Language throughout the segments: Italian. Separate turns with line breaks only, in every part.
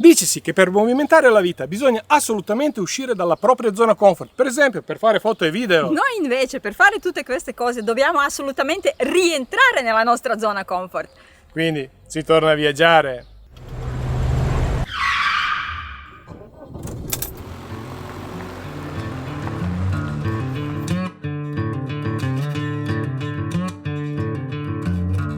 Dicesi che per movimentare la vita bisogna assolutamente uscire dalla propria zona comfort, per esempio per fare foto e video.
Noi invece per fare tutte queste cose dobbiamo assolutamente rientrare nella nostra zona comfort.
Quindi si torna a viaggiare.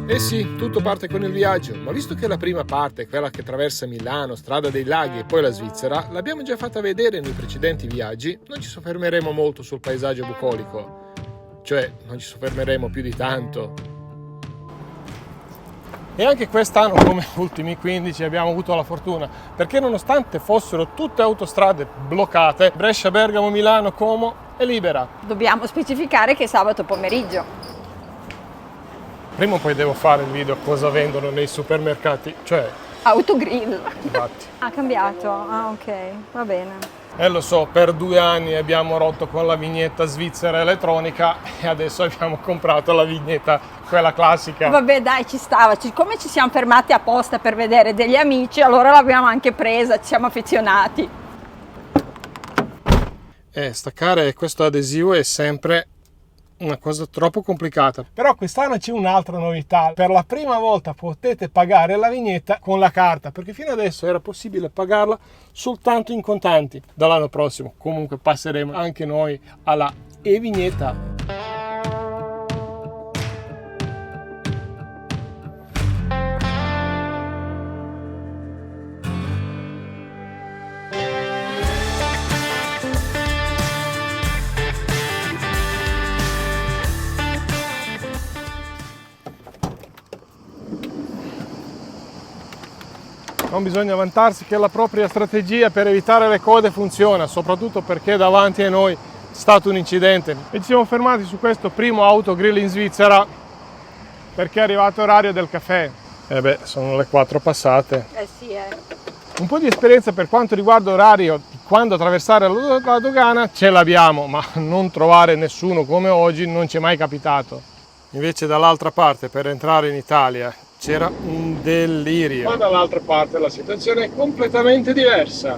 Eh sì, tutto parte con il viaggio, ma visto che la prima parte, quella che attraversa Milano, Strada dei Laghi e poi la Svizzera, l'abbiamo già fatta vedere nei precedenti viaggi, non ci soffermeremo molto sul paesaggio bucolico, cioè non ci soffermeremo più di tanto. E anche quest'anno, come ultimi 15, abbiamo avuto la fortuna, perché nonostante fossero tutte autostrade bloccate, Brescia, Bergamo, Milano, Como è libera.
Dobbiamo specificare che è sabato pomeriggio.
Prima o poi devo fare il video cosa vendono nei supermercati, cioè
Autogrill.
infatti.
Ha cambiato? Ah, ok, va bene.
Lo so, per 2 anni abbiamo rotto con la vignetta svizzera elettronica e adesso abbiamo comprato la vignetta, quella classica.
Vabbè dai, ci stava, come ci siamo fermati apposta per vedere degli amici, allora l'abbiamo anche presa, ci siamo affezionati.
Staccare questo adesivo è sempre una cosa troppo complicata. Però quest'anno c'è un'altra novità. Per la prima volta potete pagare la vignetta con la carta, perché fino adesso era possibile pagarla soltanto in contanti. Dall'anno prossimo comunque passeremo anche noi alla e-vignetta. Non bisogna vantarsi che la propria strategia per evitare le code funziona, soprattutto perché davanti a noi è stato un incidente. E ci siamo fermati su questo primo autogrill in Svizzera perché è arrivato l'orario del caffè. Sono le 4 passate.
Sì,
Un po' di esperienza per quanto riguarda l'orario di quando attraversare la dogana ce l'abbiamo, ma non trovare nessuno come oggi non ci è mai capitato. Invece dall'altra parte, per entrare in Italia, c'era un delirio. Ma dall'altra parte la situazione è completamente diversa.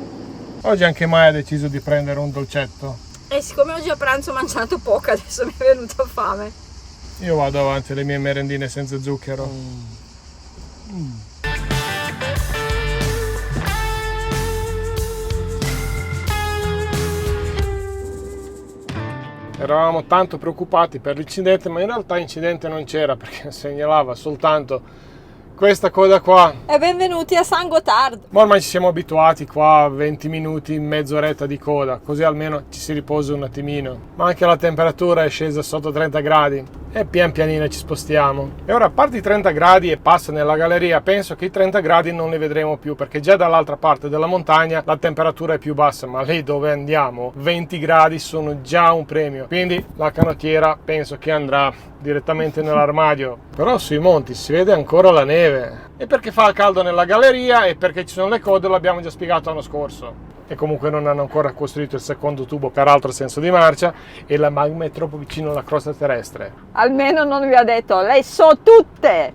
Oggi anche Maya ha deciso di prendere un dolcetto.
E siccome oggi a pranzo ho mangiato poco, adesso mi è venuta fame.
Io vado avanti alle mie merendine senza zucchero. Eravamo tanto preoccupati per l'incidente, ma in realtà incidente non c'era perché segnalava soltanto questa coda qua.
E benvenuti a San Gotthard.
Ma ormai ci siamo abituati qua a 20 minuti, mezz'oretta di coda, così almeno ci si riposa un attimino. Ma anche la temperatura è scesa sotto 30 gradi e pian pianino ci spostiamo. E ora, a parte i 30 gradi e passa nella galleria, penso che i 30 gradi non li vedremo più perché già dall'altra parte della montagna la temperatura è più bassa, ma lì dove andiamo 20 gradi sono già un premio. Quindi la canottiera penso che andrà direttamente nell'armadio. Però sui monti si vede ancora la neve. E perché fa caldo nella galleria e perché ci sono le code, l'abbiamo già spiegato l'anno scorso. E comunque non hanno ancora costruito il secondo tubo per altro senso di marcia e la magma è troppo vicino alla crosta terrestre.
Almeno non vi ha detto, lei so tutte!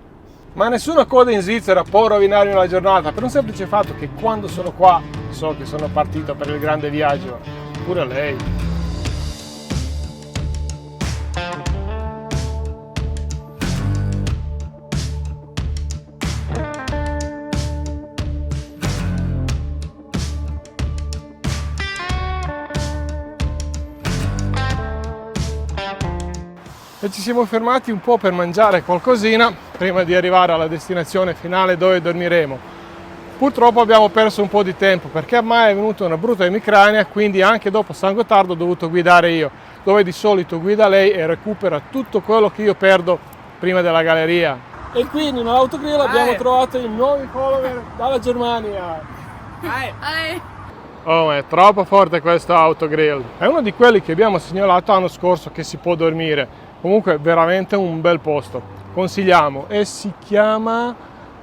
Ma nessuna coda in Svizzera può rovinarmi la giornata per un semplice fatto che quando sono qua so che sono partito per il grande viaggio. Pure lei. E ci siamo fermati un po' per mangiare qualcosina prima di arrivare alla destinazione finale dove dormiremo. Purtroppo abbiamo perso un po' di tempo perché a Maya è venuta una brutta emicrania, quindi anche dopo San Gottardo ho dovuto guidare io, dove di solito guida lei e recupera tutto quello che io perdo prima della galleria. E quindi nell'autogrill abbiamo trovato i nuovi follower dalla Germania. Oh, ma è troppo forte questo autogrill. È uno di quelli che abbiamo segnalato l'anno scorso che si può dormire. Comunque veramente un bel posto, consigliamo, e si chiama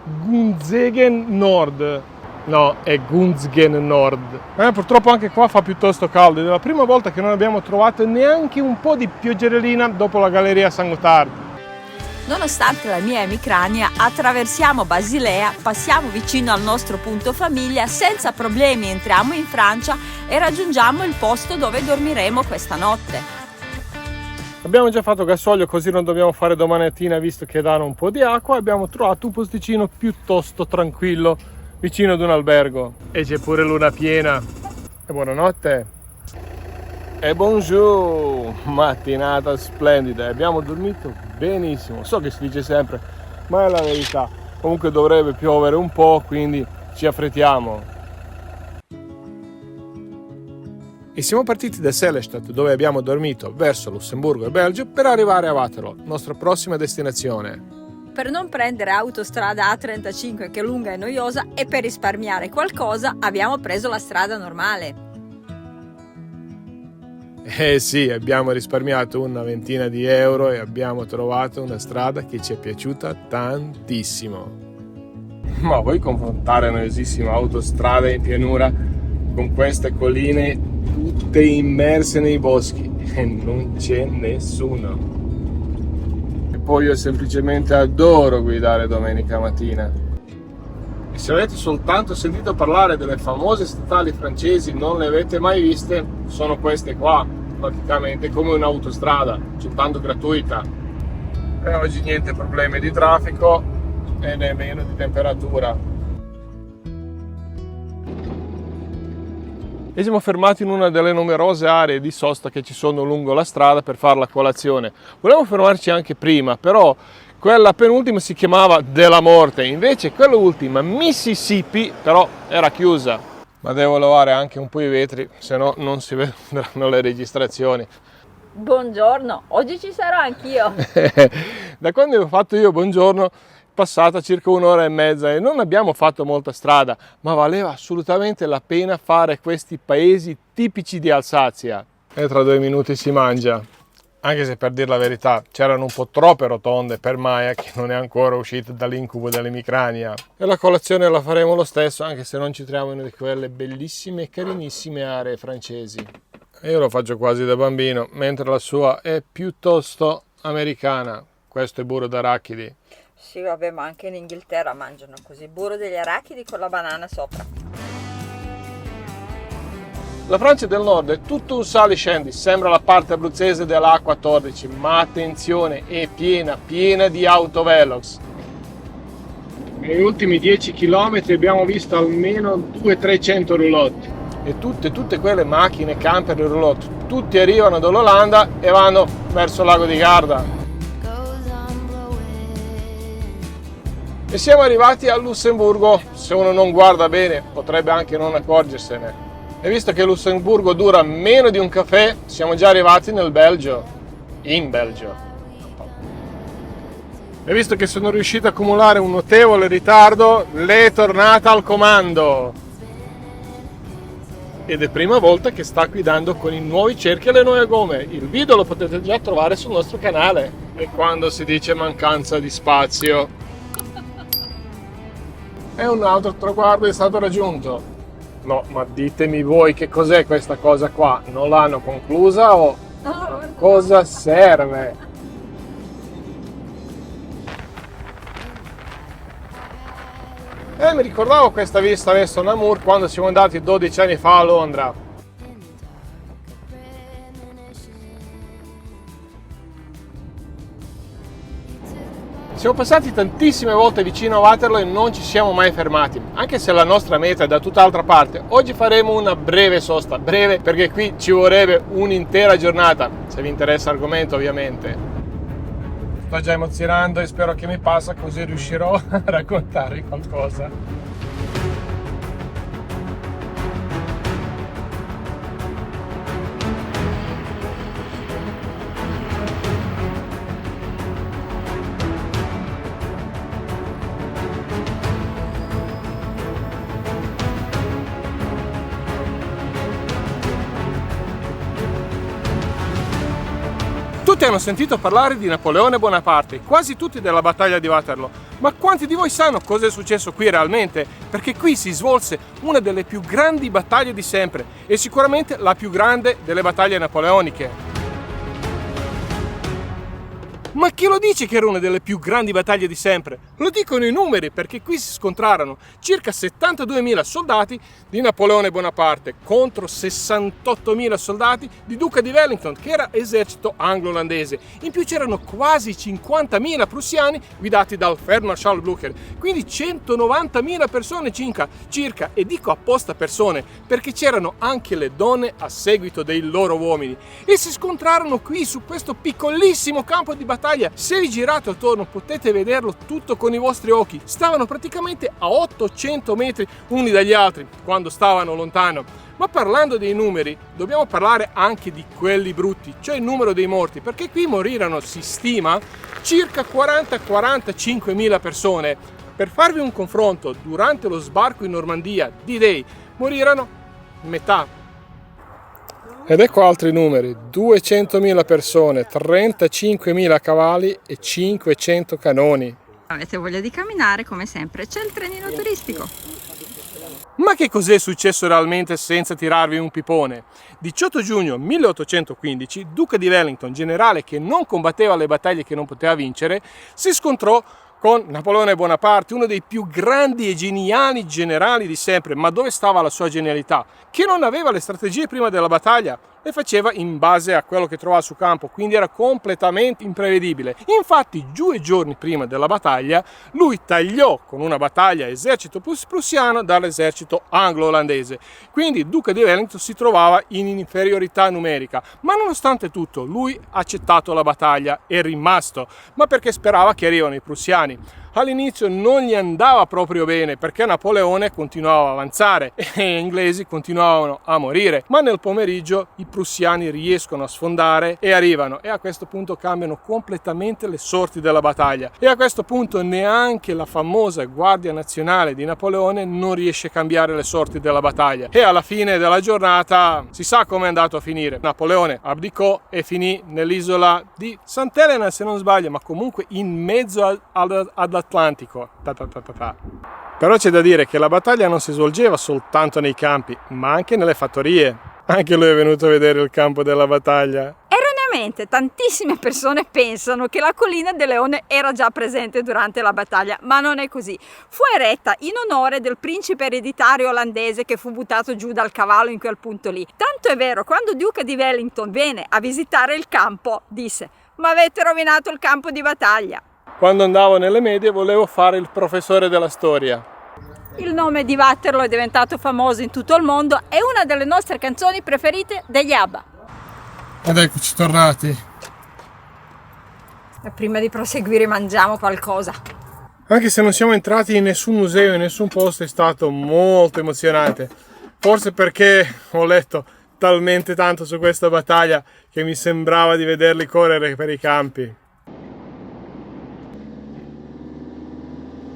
Gunzgen Nord. No, è Gunzgen Nord. Purtroppo anche qua fa piuttosto caldo ed è la prima volta che non abbiamo trovato neanche un po' di pioggerellina dopo la galleria San Gotthard.
Nonostante la mia emicrania, attraversiamo Basilea, passiamo vicino al nostro punto famiglia, senza problemi entriamo in Francia e raggiungiamo il posto dove dormiremo questa notte.
Abbiamo già fatto gasolio, così non dobbiamo fare domani mattina visto che danno un po' di acqua. Abbiamo trovato un posticino piuttosto tranquillo vicino ad un albergo e c'è pure luna piena. E buonanotte e bonjour, mattinata splendida, abbiamo dormito benissimo. So che si dice sempre, ma è la verità. Comunque dovrebbe piovere un po', quindi ci affrettiamo. E siamo partiti da Sélestat, dove abbiamo dormito, verso Lussemburgo e Belgio, per arrivare a Waterloo, nostra prossima destinazione.
Per non prendere autostrada A35 che è lunga e noiosa e per risparmiare qualcosa abbiamo preso la strada normale.
Eh sì, abbiamo risparmiato una ventina di euro e abbiamo trovato una strada che ci è piaciuta tantissimo. Ma vuoi confrontare noiosissima autostrada in pianura con queste colline tutte immerse nei boschi e non c'è nessuno? E poi io semplicemente adoro guidare domenica mattina. E se avete soltanto sentito parlare delle famose statali francesi, non le avete mai viste, sono queste qua, praticamente come un'autostrada, soltanto gratuita. E oggi niente problemi di traffico e nemmeno di temperatura. E siamo fermati in una delle numerose aree di sosta che ci sono lungo la strada per fare la colazione. Volevamo fermarci anche prima, però quella penultima si chiamava Della Morte, invece quella ultima, Mississippi, però era chiusa. Ma devo lavare anche un po' i vetri, se no non si vedranno le registrazioni.
Buongiorno, oggi ci sarò anch'io.
Da quando ho fatto io buongiorno è passata circa un'ora e mezza e non abbiamo fatto molta strada, ma valeva assolutamente la pena fare questi paesi tipici di Alsazia. E tra 2 minuti si mangia. Anche se, per dire la verità, c'erano un po' troppe rotonde per Maya, che non è ancora uscita dall'incubo dell'emicrania. E la colazione la faremo lo stesso, anche se non ci troviamo in una di quelle bellissime e carinissime aree francesi. E io lo faccio quasi da bambino, mentre la sua è piuttosto americana. Questo è burro d'arachidi.
Sì, vabbè, ma anche in Inghilterra mangiano così, burro degli arachidi con la banana sopra.
La Francia del Nord è tutto un sali scendi, sembra la parte abruzzese della A14, ma attenzione, è piena di autovelox. Negli ultimi 10 km abbiamo visto almeno 200-300 roulotte. E tutte quelle macchine, camper e roulotte, tutti arrivano dall'Olanda e vanno verso il lago di Garda. E siamo arrivati a Lussemburgo. Se uno non guarda bene potrebbe anche non accorgersene. E visto che Lussemburgo dura meno di un caffè, siamo già arrivati nel Belgio, in Belgio. E visto che sono riuscito a accumulare un notevole ritardo, lei è tornata al comando. Ed è prima volta che sta guidando con i nuovi cerchi e le nuove gomme. Il video lo potete già trovare sul nostro canale. E quando si dice mancanza di spazio, e un altro traguardo è stato raggiunto. No, ma ditemi voi che cos'è questa cosa qua? Non l'hanno conclusa o a cosa serve? Mi ricordavo questa vista verso Namur quando siamo andati 12 anni fa a Londra. Siamo passati tantissime volte vicino a Waterloo e non ci siamo mai fermati, anche se la nostra meta è da tutt'altra parte. Oggi faremo una breve sosta, breve perché qui ci vorrebbe un'intera giornata, se vi interessa l'argomento ovviamente. Sto già emozionando e spero che mi passa, così riuscirò a raccontare qualcosa. Tutti hanno sentito parlare di Napoleone Bonaparte, quasi tutti della battaglia di Waterloo, ma quanti di voi sanno cosa è successo qui realmente? Perché qui si svolse una delle più grandi battaglie di sempre e sicuramente la più grande delle battaglie napoleoniche. Ma chi lo dice che era una delle più grandi battaglie di sempre? Lo dicono i numeri, perché qui si scontrarono circa 72.000 soldati di Napoleone Bonaparte contro 68.000 soldati di Duca di Wellington, che era esercito anglo-olandese. In più c'erano quasi 50.000 prussiani guidati dal Feldmarschall Blücher, quindi 190.000 persone circa, e dico apposta persone, perché c'erano anche le donne a seguito dei loro uomini. E si scontrarono qui su questo piccolissimo campo di battaglia. Se vi girate attorno potete vederlo tutto con i vostri occhi. Stavano praticamente a 800 metri uni dagli altri quando stavano lontano. Ma parlando dei numeri, dobbiamo parlare anche di quelli brutti, cioè il numero dei morti, perché qui morirono, si stima, circa 40-45 mila persone. Per farvi un confronto, durante lo sbarco in Normandia di D-Day morirono metà. Ed ecco altri numeri: 200.000 persone, 35.000 cavalli e 500 canoni.
Avete voglia di camminare, come sempre c'è il trenino turistico.
Ma che cos'è successo realmente, senza tirarvi un pipone? 18 giugno 1815, Duca di Wellington, generale che non combatteva le battaglie che non poteva vincere, si scontrò con Napoleone Bonaparte, uno dei più grandi e geniali generali di sempre. Ma dove stava la sua genialità? Che non aveva le strategie prima della battaglia, le faceva in base a quello che trovava sul campo, quindi era completamente imprevedibile. Infatti 2 giorni prima della battaglia lui tagliò con una battaglia esercito prussiano dall'esercito anglo-olandese, quindi il Duca di Wellington si trovava in inferiorità numerica. Ma nonostante tutto lui ha accettato la battaglia, è rimasto, ma perché sperava che arrivano i prussiani. All'inizio non gli andava proprio bene, perché Napoleone continuava a avanzare e gli inglesi continuavano a morire, ma nel pomeriggio i prussiani riescono a sfondare e arrivano, e a questo punto cambiano completamente le sorti della battaglia. E a questo punto neanche la famosa Guardia Nazionale di Napoleone non riesce a cambiare le sorti della battaglia, e alla fine della giornata si sa come è andato a finire. Napoleone abdicò e finì nell'isola di Sant'Elena, se non sbaglio, ma comunque in mezzo all'Atlantico. Però c'è da dire che la battaglia non si svolgeva soltanto nei campi, ma anche nelle fattorie. Anche lui è venuto a vedere il campo della battaglia.
Erroneamente, tantissime persone pensano che la collina del Leone era già presente durante la battaglia, ma non è così. Fu eretta in onore del principe ereditario olandese che fu buttato giù dal cavallo in quel punto lì. Tanto è vero, quando Duca di Wellington venne a visitare il campo, disse: "Ma avete rovinato il campo di battaglia".
Quando andavo nelle medie volevo fare il professore della storia.
Il nome di Waterloo è diventato famoso in tutto il mondo, è una delle nostre canzoni preferite degli ABBA.
Ed eccoci tornati.
E prima di proseguire mangiamo qualcosa.
Anche se non siamo entrati in nessun museo, in nessun posto, è stato molto emozionante. Forse perché ho letto talmente tanto su questa battaglia che mi sembrava di vederli correre per i campi.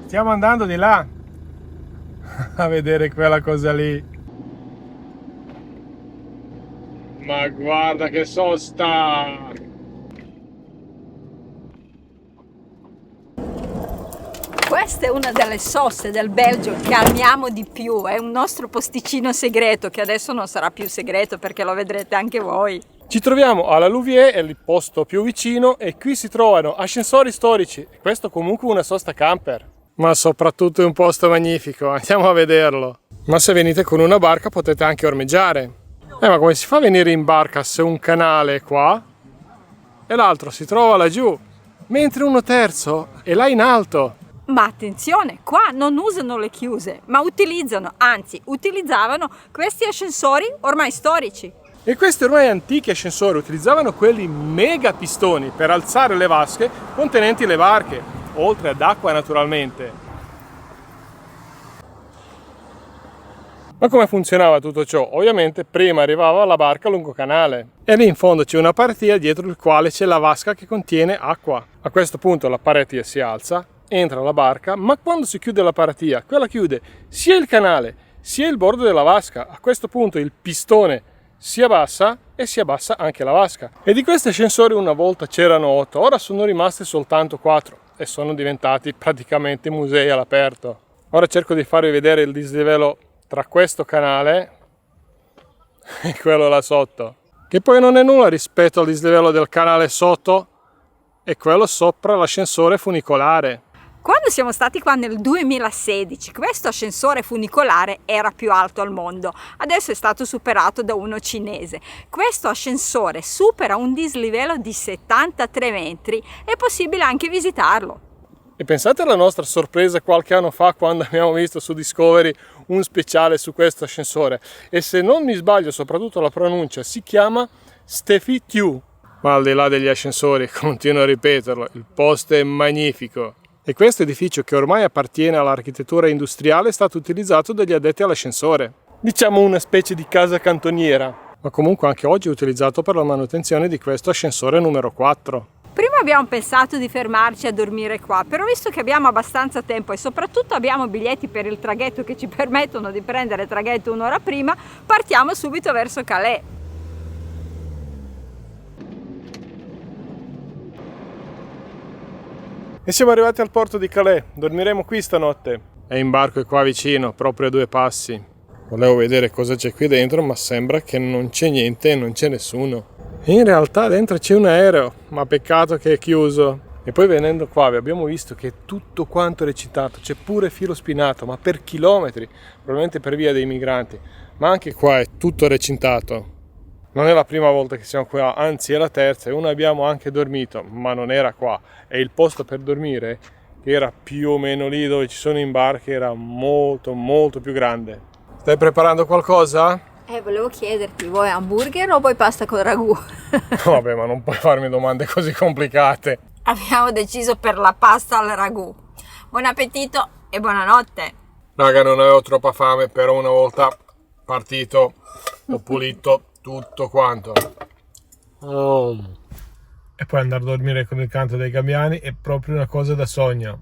Stiamo andando di là a vedere quella cosa lì. Ma guarda che sosta!
Questa è una delle soste del Belgio che amiamo di più, è un nostro posticino segreto che adesso non sarà più segreto perché lo vedrete anche voi.
Ci troviamo alla Louviers, è il posto più vicino, e qui si trovano ascensori storici. Questo comunque una sosta camper. Ma soprattutto è un posto magnifico, andiamo a vederlo. Ma se venite con una barca potete anche ormeggiare. Ma come si fa a venire in barca se un canale è qua e l'altro si trova laggiù, mentre uno terzo è là in alto?
Ma attenzione, qua non usano le chiuse, ma utilizzavano questi ascensori ormai storici.
E questi ormai antichi ascensori utilizzavano quelli mega pistoni per alzare le vasche contenenti le barche, oltre ad acqua naturalmente. Ma come funzionava tutto ciò? Ovviamente prima arrivava la barca lungo canale e lì in fondo c'è una paratia dietro il quale c'è la vasca che contiene acqua. A questo punto la paratia si alza, entra la barca, ma quando si chiude la paratia, quella chiude sia il canale sia il bordo della vasca. A questo punto il pistone si abbassa e si abbassa anche la vasca. E di questi ascensori una volta c'erano 8, ora sono rimasti soltanto 4 e sono diventati praticamente musei all'aperto. Ora cerco di farvi vedere il dislivello tra questo canale e quello là sotto, che poi non è nulla rispetto al dislivello del canale sotto e quello sopra l'ascensore funicolare.
Quando siamo stati qua nel 2016, questo ascensore funicolare era più alto al mondo, adesso è stato superato da uno cinese. Questo ascensore supera un dislivello di 73 metri, è possibile anche visitarlo.
E pensate alla nostra sorpresa qualche anno fa quando abbiamo visto su Discovery un speciale su questo ascensore. E se non mi sbaglio, soprattutto la pronuncia, si chiama Steffi Tiu. Ma al di là degli ascensori, continuo a ripeterlo, il posto è magnifico. E questo edificio, che ormai appartiene all'architettura industriale, è stato utilizzato dagli addetti all'ascensore. Diciamo una specie di casa cantoniera. Ma comunque anche oggi è utilizzato per la manutenzione di questo ascensore numero 4.
Prima abbiamo pensato di fermarci a dormire qua, però visto che abbiamo abbastanza tempo e soprattutto abbiamo biglietti per il traghetto che ci permettono di prendere il traghetto un'ora prima, partiamo subito verso Calais.
E siamo arrivati al porto di Calais, dormiremo qui stanotte. E imbarco è qua vicino, proprio a 2 passi. Volevo vedere cosa c'è qui dentro, ma sembra che non c'è niente e non c'è nessuno. E in realtà dentro c'è un aereo, ma peccato che è chiuso. E poi venendo qua abbiamo visto che è tutto quanto recitato, c'è pure filo spinato, ma per chilometri, probabilmente per via dei migranti. Ma anche qua è tutto recintato. Non è la prima volta che siamo qua, anzi è la terza, e una abbiamo anche dormito, ma non era qua. E il posto per dormire, che era più o meno lì dove ci sono imbarchi, era molto molto più grande. Stai preparando qualcosa?
Volevo chiederti, vuoi hamburger o vuoi pasta con ragù?
Vabbè, ma non puoi farmi domande così complicate.
Abbiamo deciso per la pasta al ragù. Buon appetito e buonanotte.
Raga, non avevo troppa fame, però una volta partito ho pulito tutto quanto. E poi andare a dormire con il canto dei gabbiani è proprio una cosa da sogno.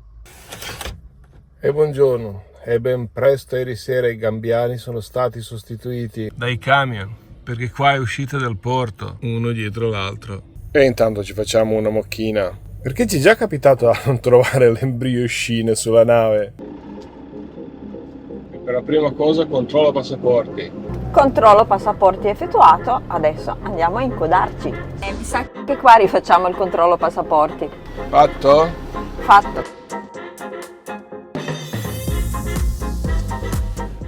E buongiorno. E ben presto ieri sera i gabbiani sono stati sostituiti dai camion, perché qua è uscita dal porto, uno dietro l'altro. E intanto ci facciamo una mocchina, perché ci è già capitato a non trovare le briochine sulla nave. E per la prima cosa controllo passaporti.
Controllo passaporti effettuato, adesso andiamo a incodarci. Mi sa che qua rifacciamo il controllo passaporti.
Fatto?
Fatto.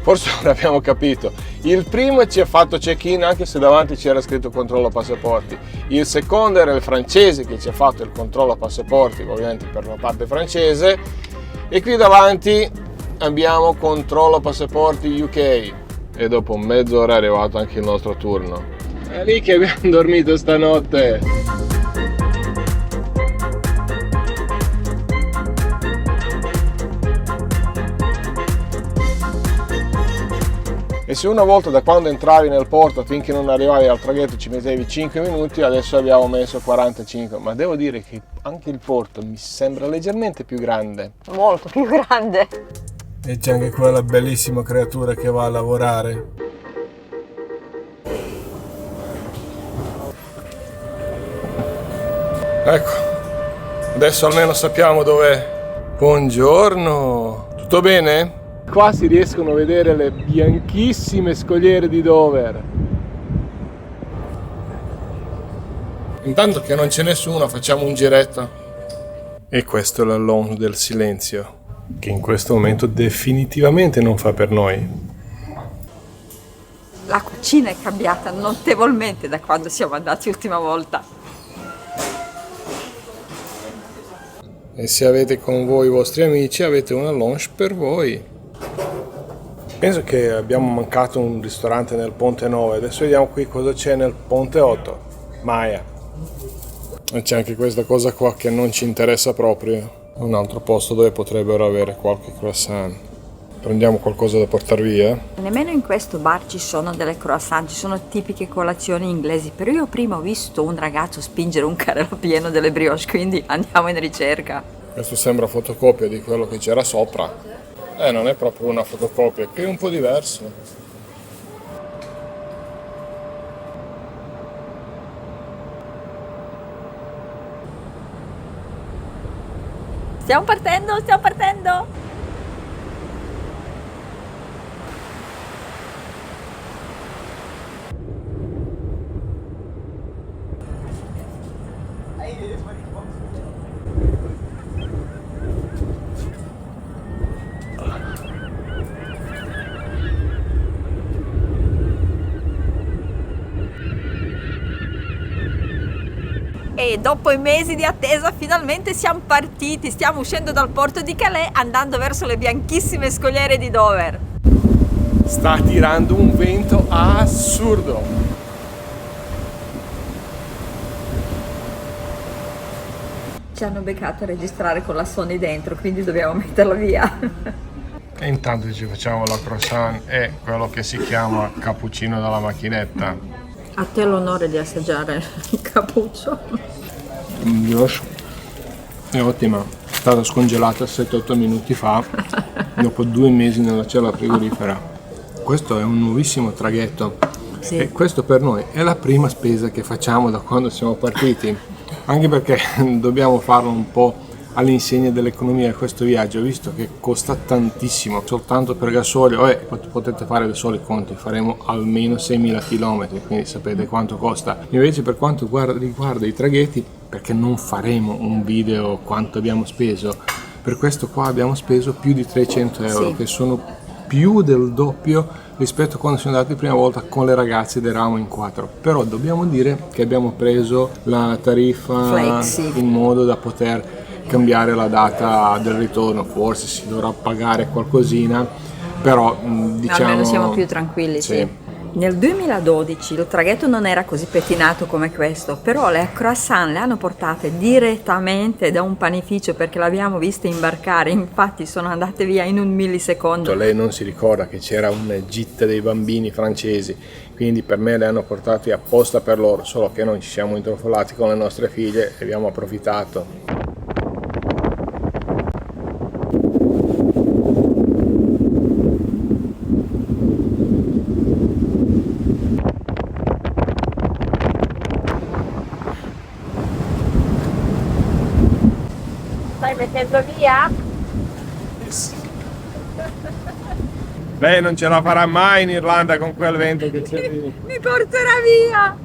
Forse ora abbiamo capito. Il primo ci ha fatto check-in anche se davanti c'era scritto controllo passaporti. Il secondo era il francese che ci ha fatto il controllo passaporti, ovviamente per la parte francese. E qui davanti abbiamo controllo passaporti UK. E dopo mezz'ora è arrivato anche il nostro turno. È lì che abbiamo dormito stanotte. E se una volta da quando entravi nel porto finché non arrivavi al traghetto ci mettevi 5 minuti, adesso abbiamo messo 45. Ma devo dire che anche il porto mi sembra leggermente più grande.
Molto più grande.
E c'è anche quella bellissima creatura che va a lavorare. Ecco, adesso almeno sappiamo dov'è. Buongiorno, tutto bene? Qua si riescono a vedere le bianchissime scogliere di Dover. Intanto che non c'è nessuno facciamo un giretto. E questo è la lounge del silenzio, che in questo momento definitivamente non fa per noi.
La cucina è cambiata notevolmente da quando siamo andati l'ultima volta.
E se avete con voi i vostri amici avete una lounge per voi. Penso che abbiamo mancato un ristorante nel Ponte 9, adesso vediamo qui cosa c'è nel Ponte 8. Maya. E c'è anche questa cosa qua che non ci interessa proprio. Un altro posto dove potrebbero avere qualche croissant. Prendiamo qualcosa da portare via.
Nemmeno in questo bar ci sono delle croissant, ci sono tipiche colazioni inglesi, però io prima ho visto un ragazzo spingere un carrello pieno delle brioche, quindi andiamo in ricerca.
Questo sembra fotocopia di quello che c'era sopra. Non è proprio una fotocopia, che è un po' diverso.
Stiamo partendo, stiamo partendo! E dopo i mesi di attesa finalmente siamo partiti, stiamo uscendo dal porto di Calais andando verso le bianchissime scogliere di Dover.
Sta tirando un vento assurdo.
Ci hanno beccato a registrare con la Sony dentro, quindi dobbiamo metterla via.
E intanto ci facciamo la croissant e quello che si chiama cappuccino dalla macchinetta.
A te l'onore di assaggiare il cappuccio.
Brioche è ottima, è stata scongelata 7-8 minuti fa, dopo 2 mesi nella cella frigorifera. Questo è un nuovissimo traghetto,
Sì.
e questo per noi è la prima spesa che facciamo da quando siamo partiti, anche perché dobbiamo farlo un po' all'insegna dell'economia di questo viaggio, visto che costa tantissimo soltanto per gasolio. Potete fare da soli conti, faremo almeno 6.000 km, quindi sapete quanto costa. Invece per quanto riguarda i traghetti, perché non faremo un video quanto abbiamo speso, per questo qua abbiamo speso più di 300 euro,
Sì.
che sono più del doppio rispetto a quando siamo andati la prima volta con le ragazze ed eravamo in 4. Però dobbiamo dire che abbiamo preso la tariffa
Flexi,
in modo da poter cambiare la data del ritorno. Forse si dovrà pagare qualcosina, però diciamo
almeno siamo più tranquilli. Sì. Nel 2012 il traghetto non era così pettinato come questo, però le croissant le hanno portate direttamente da un panificio perché l'abbiamo viste imbarcare, infatti sono andate via in un millisecondo.
Lei non si ricorda che c'era una gita dei bambini francesi, quindi per me le hanno portate apposta per loro, solo che noi ci siamo intrufolati con le nostre figlie e abbiamo approfittato.
Stai mettendo via?
Lei non ce la farà mai in Irlanda con quel vento che c'è lì.
Mi porterà via!